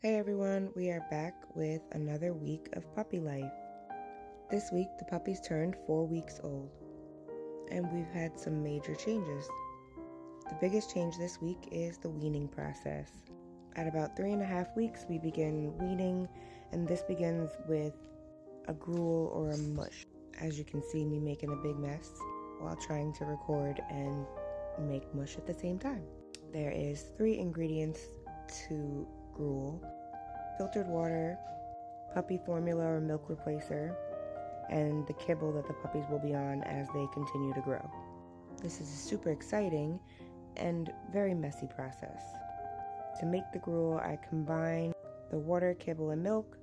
Hey everyone, we are back with another week of puppy life. This week, the puppies turned 4 weeks old, and we've had some major changes. The biggest change this week is the weaning process. At about 3.5 weeks, we begin weaning, and this begins with a gruel or a mush. As you can see me making a big mess while trying to record and make mush at the same time. There is 3 ingredients to gruel: filtered water, puppy formula or milk replacer, and the kibble that the puppies will be on as they continue to grow. This is a super exciting and very messy process. To make the gruel, I combine the water, kibble, and milk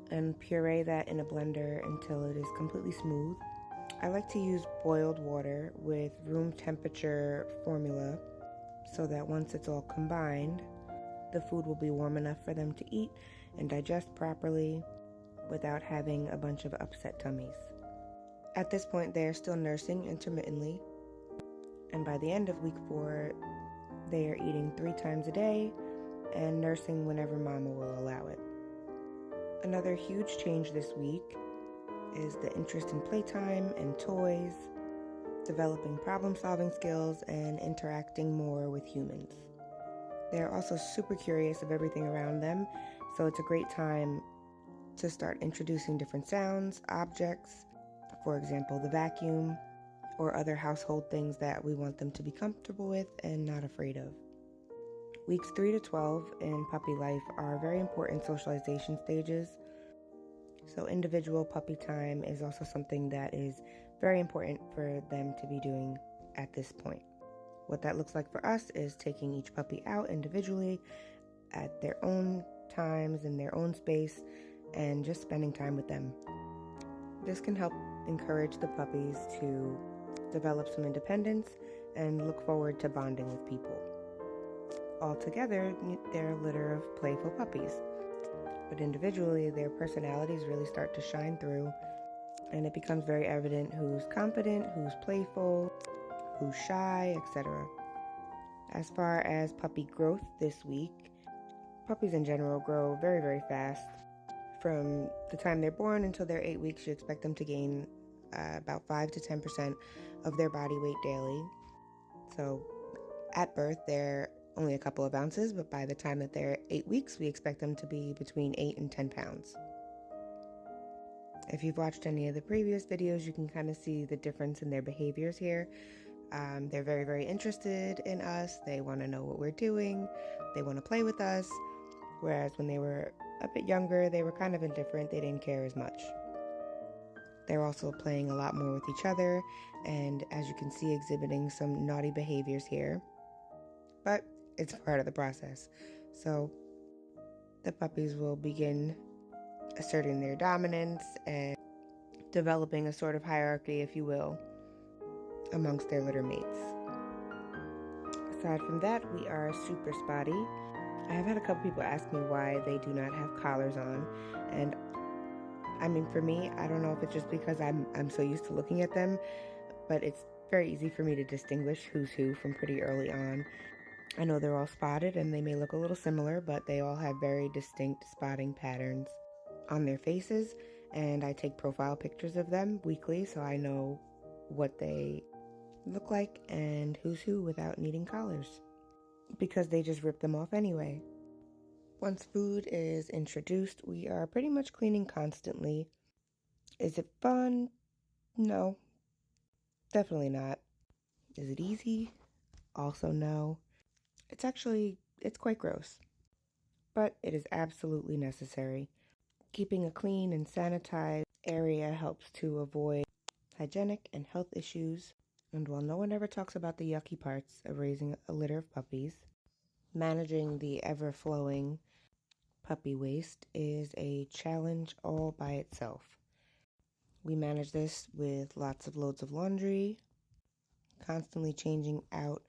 and puree that in a blender until it is completely smooth. I like to use boiled water with room temperature formula so that once it's all combined, the food will be warm enough for them to eat and digest properly without having a bunch of upset tummies. At this point, they are still nursing intermittently, and by the end of week 4, they are eating 3 times a day and nursing whenever mama will allow it. Another huge change this week is the interest in playtime and toys, developing problem-solving skills, and interacting more with humans. They're also super curious of everything around them, so it's a great time to start introducing different sounds, objects, for example, the vacuum, or other household things that we want them to be comfortable with and not afraid of. Weeks 3 to 12 in puppy life are very important socialization stages, so individual puppy time is also something that is very important for them to be doing at this point. What that looks like for us is taking each puppy out individually at their own times in their own space and just spending time with them. This can help encourage the puppies to develop some independence and look forward to bonding with people. Altogether, they're a litter of playful puppies, but individually their personalities really start to shine through, and it becomes very evident who's confident, who's playful, who's shy, etc. As far as puppy growth this week, puppies in general grow very, very fast. From the time they're born until they're 8 weeks, you expect them to gain about 5 to 10% of their body weight daily. So at birth, they're only a couple of ounces, but by the time that they're 8 weeks, we expect them to be between 8 and 10 pounds. If you've watched any of the previous videos, you can kind of see the difference in their behaviors here. They're very, very interested in us. They want to know what we're doing. They want to play with us. Whereas when they were a bit younger, they were kind of indifferent. They didn't care as much. They're also playing a lot more with each other, and as you can see, exhibiting some naughty behaviors here. But it's part of the process. So the puppies will begin asserting their dominance and developing a sort of hierarchy, if you will, amongst their litter mates. Aside from that, we are super spotty. I have had a couple people ask me why they do not have collars on, and I mean, for me, I don't know if it's just because I'm so used to looking at them, but it's very easy for me to distinguish who's who from pretty early on. I know they're all spotted and they may look a little similar, but they all have very distinct spotting patterns on their faces, and I take profile pictures of them weekly so I know what they look like and who's who without needing collars, because they just rip them off anyway. Once food is introduced, we are pretty much cleaning constantly. Is it fun? No, definitely not. Is it easy? Also no. It's quite gross, but it is absolutely necessary. Keeping a clean and sanitized area helps to avoid hygienic and health issues. And while no one ever talks about the yucky parts of raising a litter of puppies, managing the ever-flowing puppy waste is a challenge all by itself. We manage this with lots of loads of laundry, constantly changing out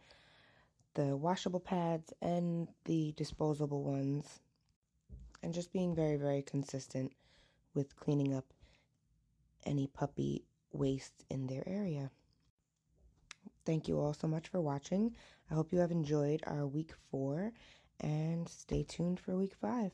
the washable pads and the disposable ones, and just being very, very consistent with cleaning up any puppy waste in their area. Thank you all so much for watching. I hope you have enjoyed our week 4, and stay tuned for week 5.